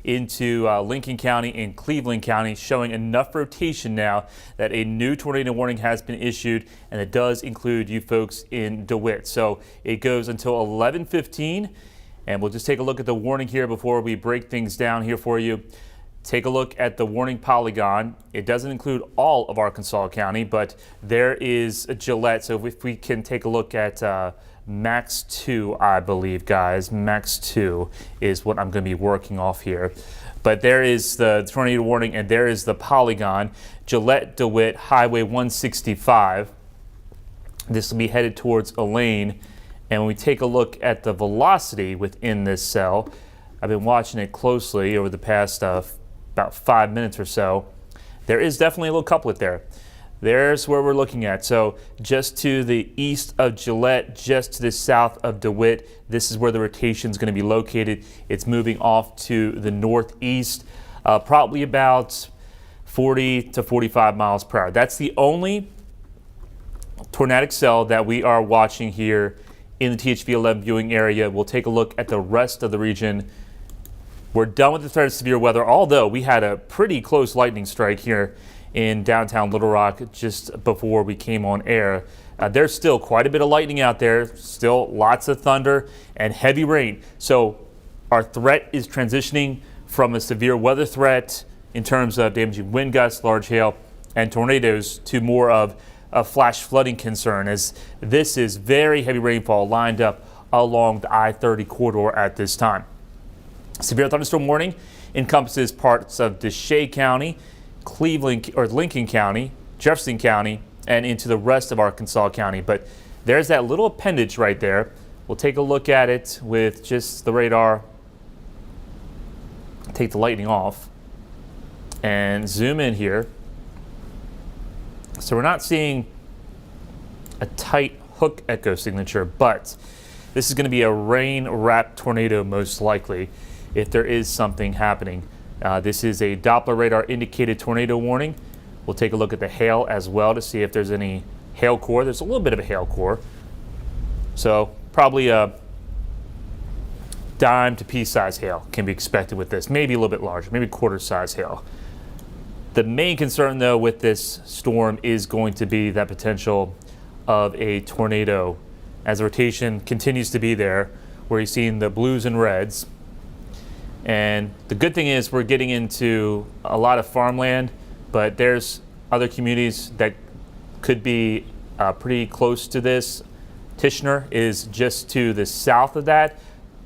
into Lincoln County and Cleveland County, showing enough rotation now that a new tornado warning has been issued, and it does include you folks in DeWitt. So it goes until 11:15, and we'll just take a look at the warning here before we break things down here for you. Take a look at the warning polygon. It doesn't include all of Arkansas County, but there is Gillette. So if we can take a look at max 2, I believe, guys. Max 2 is what I'm going to be working off here. But there is the tornado warning, and there is the polygon. Gillette, DeWitt, Highway 165. This will be headed towards Elaine. And when we take a look at the velocity within this cell, I've been watching it closely over the past about 5 minutes or so. There is definitely a little couplet there. There's where we're looking at. So just to the east of Gillette, just to the south of DeWitt, this is where the rotation is going to be located. It's moving off to the northeast, probably about 40 to 45 miles per hour. That's the only tornadic cell that we are watching here in the THV11 viewing area. We'll take a look at the rest of the region. We're done with the threat of severe weather, although we had a pretty close lightning strike here in downtown Little Rock just before we came on air. There's still quite a bit of lightning out there, still lots of thunder and heavy rain. So our threat is transitioning from a severe weather threat in terms of damaging wind gusts, large hail, and tornadoes to more of a flash flooding concern, as this is very heavy rainfall lined up along the I-30 corridor at this time. Severe thunderstorm warning encompasses parts of Deshay County, Cleveland or Lincoln County, Jefferson County, and into the rest of Arkansas County. But there's that little appendage right there. We'll take a look at it with just the radar. Take the lightning off and zoom in here. So we're not seeing a tight hook echo signature, but this is going to be a rain-wrapped tornado most likely if there is something happening. This is a Doppler radar indicated tornado warning. We'll take a look at the hail as well to see if there's any hail core. There's a little bit of a hail core. So probably a dime to pea size hail can be expected with this. Maybe a little bit larger, maybe quarter size hail. The main concern though with this storm is going to be that potential of a tornado as the rotation continues to be there, where you're seeing the blues and reds. And the good thing is we're getting into a lot of farmland, but there's other communities that could be pretty close to this. Tishner is just to the south of that.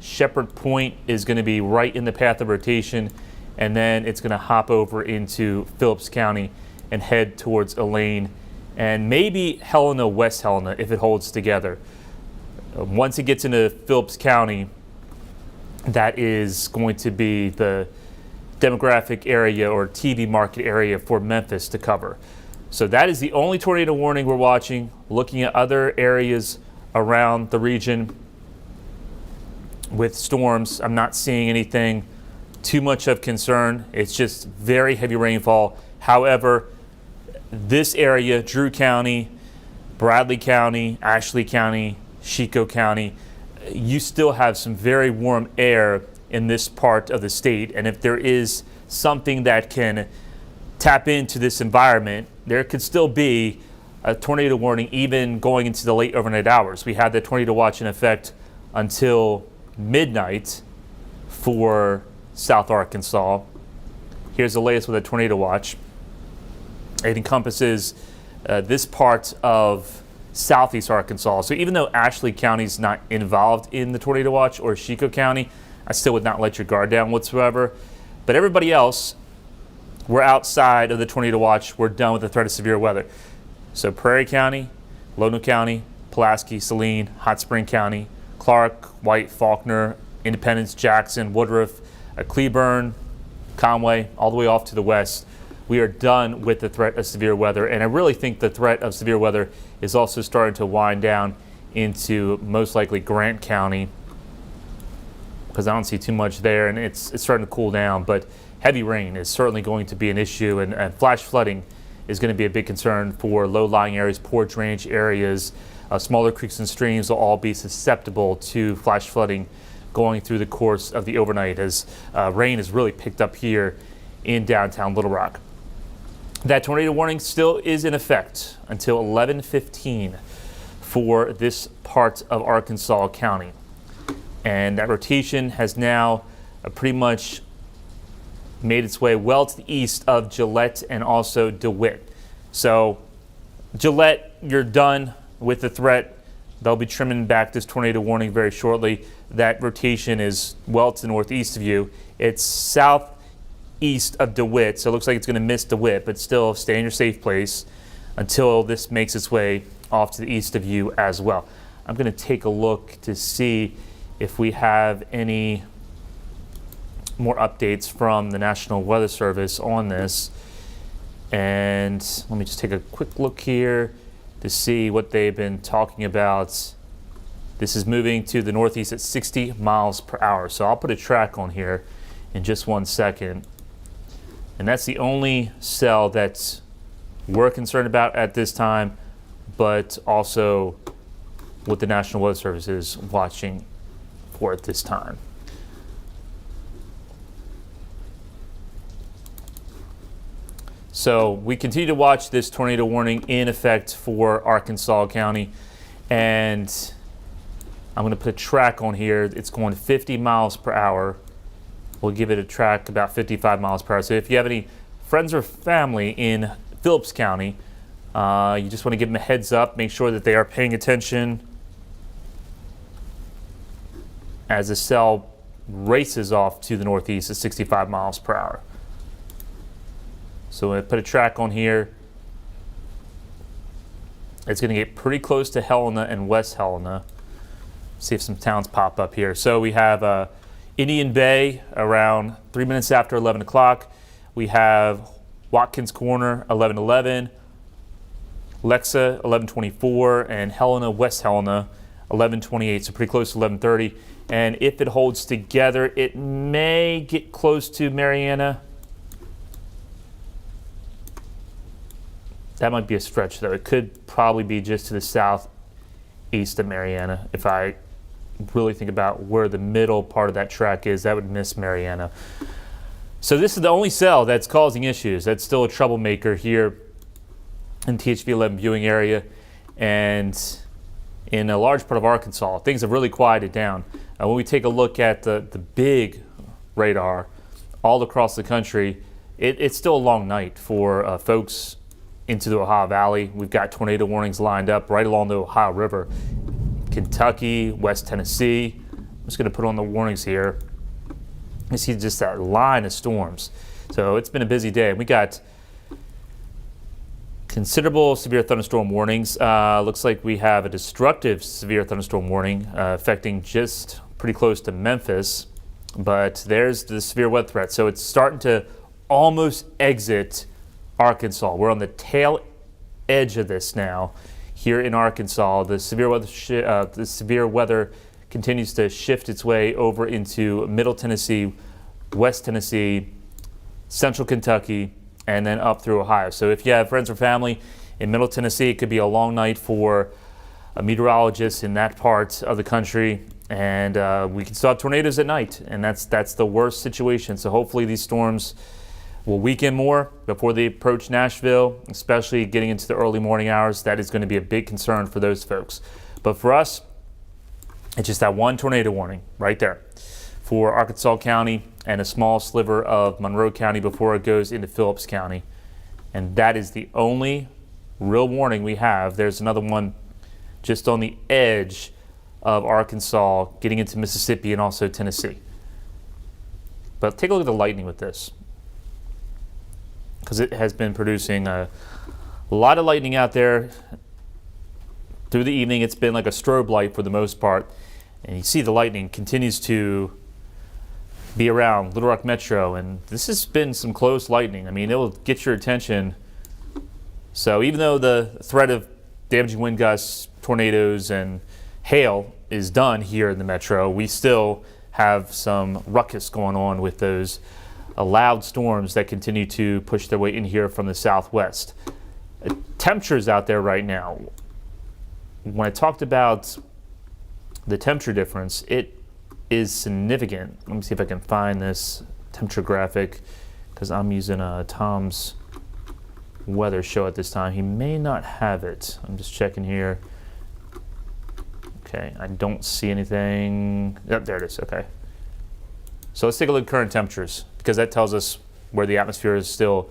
Shepherd Point is going to be right in the path of rotation, and then it's going to hop over into Phillips County and head towards Elaine, and maybe Helena, West Helena, if it holds together. Once it gets into Phillips County, that is going to be the demographic area or TV market area for Memphis to cover. So that is the only tornado warning we're watching. Looking at other areas around the region with storms, I'm not seeing anything too much of concern. It's just very heavy rainfall. However, this area, Drew County, Bradley County, Ashley County, Chico County, you still have some very warm air in this part of the state. And if there is something that can tap into this environment, there could still be a tornado warning even going into the late overnight hours. We had the tornado watch in effect until midnight for South Arkansas. Here's the latest with a tornado watch. It encompasses this part of southeast Arkansas. So even though Ashley County is not involved in the tornado watch, or Chico County, I still would not let your guard down whatsoever. But everybody else, we're outside of the tornado watch. We're done with the threat of severe weather. So Prairie County, Lono County, Pulaski, Saline, Hot Spring County, Clark, White, Faulkner, Independence, Jackson, Woodruff, Cleburne, Conway, all the way off to the west. We are done with the threat of severe weather, and I really think the threat of severe weather is also starting to wind down into most likely Grant County, because I don't see too much there, and it's starting to cool down. But heavy rain is certainly going to be an issue, and flash flooding is going to be a big concern for low-lying areas, poor drainage areas. Smaller creeks and streams will all be susceptible to flash flooding going through the course of the overnight, as rain has really picked up here in downtown Little Rock. That tornado warning still is in effect until 11:15 for this part of Arkansas County. And that rotation has now pretty much made its way well to the east of Gillette and also DeWitt. So Gillette, you're done with the threat. They'll be trimming back this tornado warning very shortly. That rotation is well to the northeast of you. It's southeast of DeWitt, so it looks like it's going to miss DeWitt, but still stay in your safe place until this makes its way off to the east of you as well. I'm going to take a look to see if we have any more updates from the National Weather Service on this. And let me just take a quick look here to see what they've been talking about. This is moving to the northeast at 60 miles per hour. So I'll put a track on here in just 1 second. And that's the only cell that we're concerned about at this time, but also what the National Weather Service is watching for at this time. So we continue to watch this tornado warning in effect for Arkansas County, and I'm going to put a track on here. It's going 50 miles per hour. We'll give it a track about 55 miles per hour. So if you have any friends or family in Phillips County, you just want to give them a heads up, make sure that they are paying attention as the cell races off to the northeast at 65 miles per hour. So I'm going to put a track on here. It's going to get pretty close to Helena and West Helena. See if some towns pop up here. So we have Indian Bay around 3 minutes after 11 o'clock. We have Watkins Corner 11:11, Lexa 11:24, and Helena, West Helena 11:28. So pretty close to 11:30. And if it holds together, it may get close to Marianna. That might be a stretch, though. It could probably be just to the southeast of Marianna. If I really think about where the middle part of that track is, that would miss Marianna. So this is the only cell that's causing issues. That's still a troublemaker here in THV11 viewing area. And in a large part of Arkansas, things have really quieted down. When we take a look at the big radar all across the country, it's still a long night for folks into the Ohio Valley. We've got tornado warnings lined up right along the Ohio River. Kentucky, West Tennessee. I'm just going to put on the warnings here. You see just that line of storms. So it's been a busy day. We got considerable severe thunderstorm warnings. Looks like we have a destructive severe thunderstorm warning affecting just pretty close to Memphis. But there's the severe weather threat. So it's starting to almost exit Arkansas. We're on the tail edge of this now here in Arkansas. The severe weather continues to shift its way over into Middle Tennessee, West Tennessee, Central Kentucky, and then up through Ohio. So if you have friends or family in Middle Tennessee, it could be a long night for a meteorologist in that part of the country. And we can still have tornadoes at night, and that's the worst situation. So hopefully these storms will weaken more before they approach Nashville, especially getting into the early morning hours. That is going to be a big concern for those folks. But for us, it's just that one tornado warning right there for Arkansas County and a small sliver of Monroe County before it goes into Phillips County. And that is the only real warning we have. There's another one just on the edge of Arkansas, getting into Mississippi and also Tennessee. But take a look at the lightning with this, because it has been producing a lot of lightning out there through the evening. It's been like a strobe light for the most part. And you see the lightning continues to be around Little Rock Metro. And this has been some close lightning. I mean, it will get your attention. So even though the threat of damaging wind gusts, tornadoes, and hail is done here in the metro, we still have some ruckus going on with those loud storms that continue to push their way in here from the southwest. Temperatures out there right now, when I talked about the temperature difference, it is significant. Let me see if I can find this temperature graphic, because I'm using Tom's weather show at this time. He may not have it. I'm just checking here. Okay, I don't see anything. Yep, there it is. Okay. So let's take a look at current temperatures, because that tells us where the atmosphere is still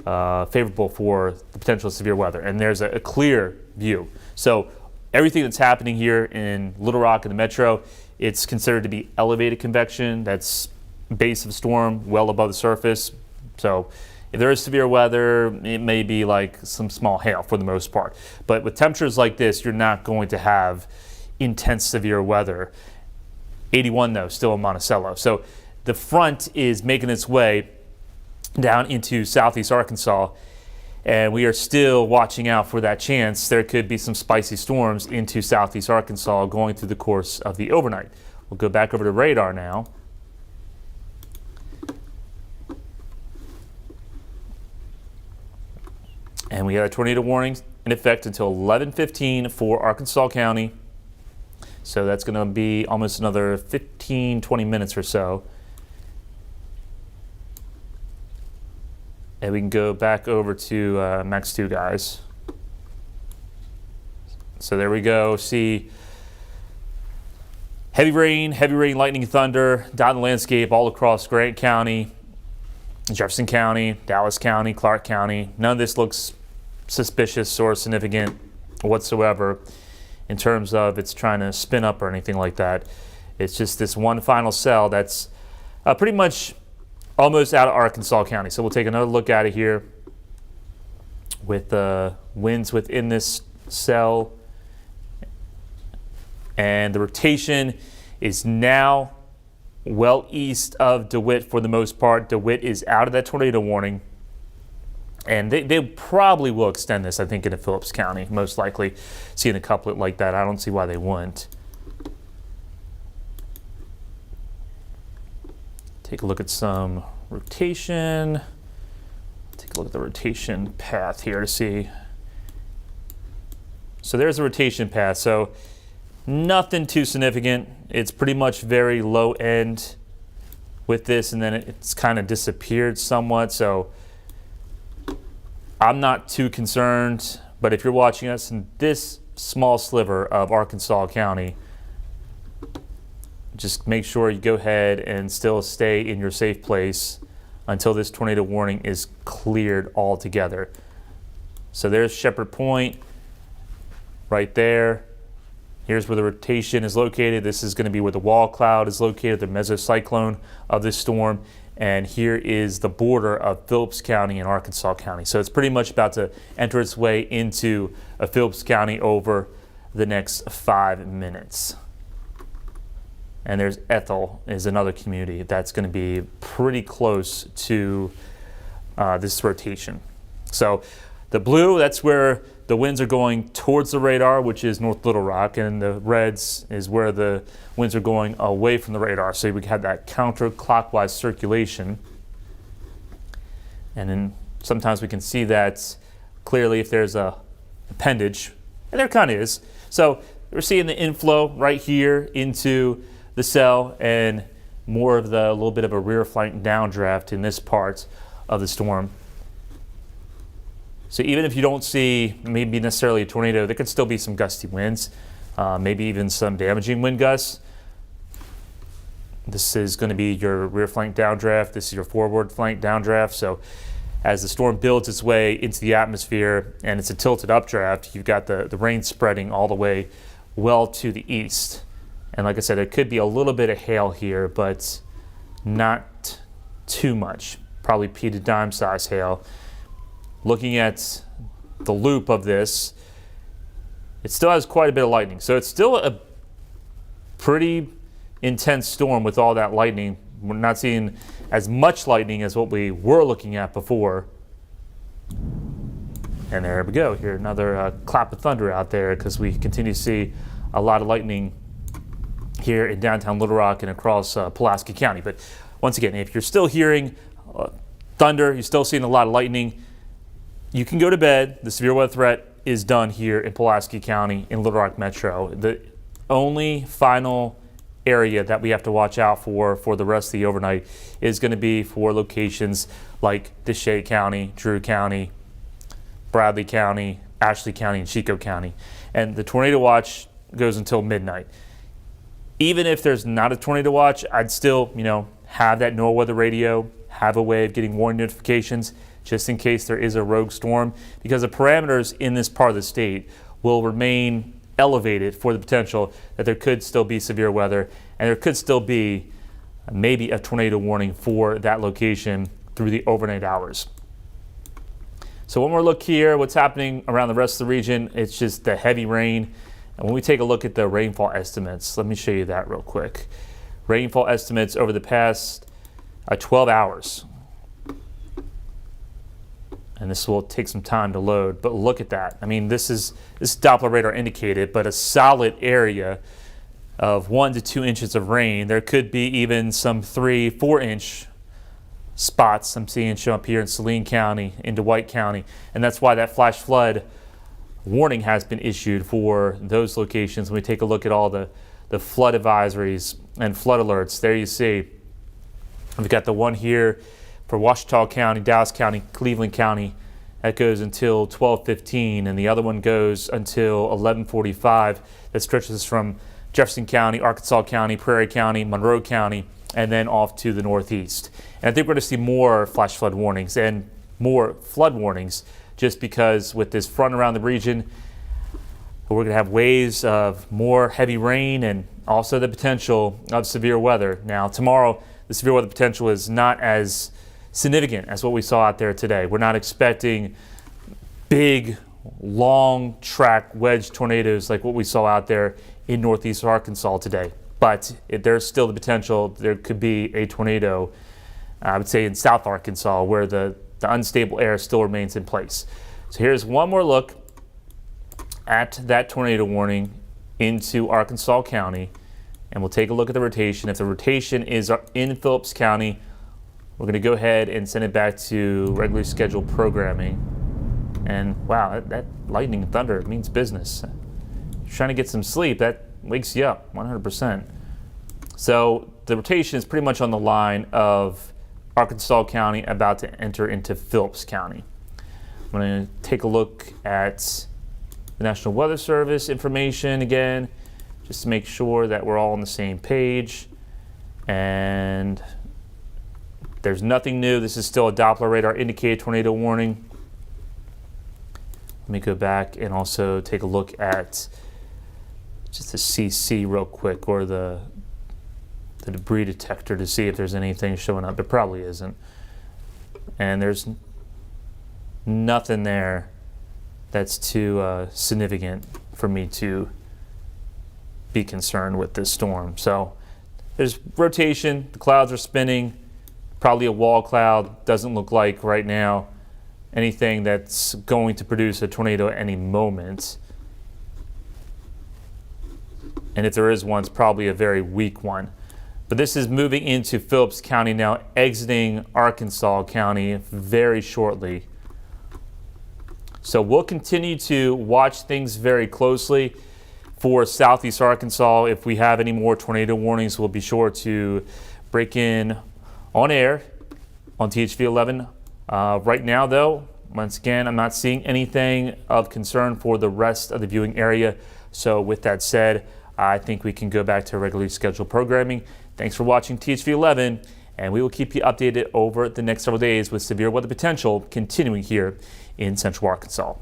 favorable for the potential severe weather. And there's a clear view. So everything that's happening here in Little Rock and the metro, it's considered to be elevated convection. That's base of storm, well above the surface. So if there is severe weather, it may be like some small hail for the most part. But with temperatures like this, you're not going to have intense severe weather. 81 though, still in Monticello. So the front is making its way down into southeast Arkansas, and we are still watching out for that chance there could be some spicy storms into southeast Arkansas going through the course of the overnight. We'll go back over to radar now. And we got a tornado warning in effect until 11:15 for Arkansas County. So that's going to be almost another 15, 20 minutes or so. And we can go back over to Max 2, guys. So there we go. See heavy rain, lightning, thunder down the landscape all across Grant County, Jefferson County, Dallas County, Clark County. None of this looks suspicious or significant whatsoever in terms of it's trying to spin up or anything like that. It's just this one final cell that's pretty much almost out of Arkansas County. So we'll take another look at it here with the winds within this cell. And the rotation is now well east of DeWitt for the most part. DeWitt is out of that tornado warning. And they probably will extend this, I think, into Phillips County, most likely. Seeing a couplet like that, I don't see why they wouldn't. Take a look at some rotation. Take a look at the rotation path here to see. So there's the rotation path. So nothing too significant. It's pretty much very low end with this, and then it's kind of disappeared somewhat. So I'm not too concerned, but if you're watching us in this small sliver of Arkansas County, just make sure you go ahead and still stay in your safe place until this tornado warning is cleared altogether. So there's Shepherd Point right there. Here's where the rotation is located. This is going to be where the wall cloud is located, the mesocyclone of this storm. And here is the border of Phillips County and Arkansas County. So it's pretty much about to enter its way into Phillips County over the next 5 minutes. And there's Ethel is another community that's going to be pretty close to this rotation. So the blue, that's where the winds are going towards the radar, which is North Little Rock, and the reds is where the winds are going away from the radar. So we have that counterclockwise circulation. And then sometimes we can see that clearly if there's a appendage, and there kind of is. So we're seeing the inflow right here into the cell and more of the little bit of a rear flank downdraft in this part of the storm. So even if you don't see maybe necessarily a tornado, there could still be some gusty winds, maybe even some damaging wind gusts. This is going to be your rear flank downdraft. This is your forward flank downdraft. So as the storm builds its way into the atmosphere and it's a tilted updraft, you've got the rain spreading all the way well to the east. And like I said, it could be a little bit of hail here, but not too much. Probably pea to dime size hail. Looking at the loop of this, it still has quite a bit of lightning. So it's still a pretty intense storm with all that lightning. We're not seeing as much lightning as what we were looking at before. And there we go. Here, another clap of thunder out there because we continue to see a lot of lightning here in downtown Little Rock and across Pulaski County. But once again, if you're still hearing thunder, you're still seeing a lot of lightning, you can go to bed. The severe weather threat is done here in Pulaski County in Little Rock Metro. The only final area that we have to watch out for the rest of the overnight is going to be for locations like Deshay County, Drew County, Bradley County, Ashley County, and Chico County. And the tornado watch goes until midnight. Even if there's not a tornado watch, I'd still, have that NOAA weather radio, have a way of getting warning notifications just in case there is a rogue storm, because the parameters in this part of the state will remain elevated for the potential that there could still be severe weather and there could still be maybe a tornado warning for that location through the overnight hours. So one more look here, what's happening around the rest of the region, it's just the heavy rain. And when we take a look at the rainfall estimates, let me show you that real quick. Rainfall estimates over the past 12 hours. And this will take some time to load, but look at that. I mean, this is Doppler radar indicated, but a solid area of 1 to 2 inches of rain. There could be even some 3-4 inch spots I'm seeing show up here in Saline County, into White County, and that's why that flash flood warning has been issued for those locations. When we take a look at all the flood advisories and flood alerts, there you see we've got the one here for Ouachita County, Dallas County, Cleveland County. That goes until 12:15, and the other one goes until 11:45. That stretches from Jefferson County, Arkansas County, Prairie County, Monroe County, and then off to the northeast. And I think we're going to see more flash flood warnings and more flood warnings, just because with this front around the region, we're going to have waves of more heavy rain and also the potential of severe weather. Now, tomorrow, the severe weather potential is not as significant as what we saw out there today. We're not expecting big, long track wedge tornadoes like what we saw out there in northeast Arkansas today. But there's still the potential there could be a tornado, I would say, in South Arkansas, where the unstable air still remains in place. So here's one more look at that tornado warning into Arkansas County, and we'll take a look at the rotation. If the rotation is in Phillips County, we're going to go ahead and send it back to regularly scheduled programming. And wow, that lightning and thunder means business. You're trying to get some sleep, that wakes you up 100%. So the rotation is pretty much on the line of Arkansas County about to enter into Phillips County. I'm going to take a look at the National Weather Service information again, just to make sure that we're all on the same page. And there's nothing new. This is still a Doppler radar indicated tornado warning. Let me go back and also take a look at just the CC real quick, or the debris detector, to see if there's anything showing up. There probably isn't. And there's nothing there that's too significant for me to be concerned with this storm. So there's rotation, the clouds are spinning, probably a wall cloud. Doesn't look like right now anything that's going to produce a tornado at any moment. And if there is one, it's probably a very weak one. But this is moving into Phillips County now, exiting Arkansas County very shortly. So we'll continue to watch things very closely for southeast Arkansas. If we have any more tornado warnings, we'll be sure to break in on air on THV11. Right now, though, once again, I'm not seeing anything of concern for the rest of the viewing area. So with that said, I think we can go back to regularly scheduled programming. Thanks for watching THV11, and we will keep you updated over the next several days with severe weather potential continuing here in Central Arkansas.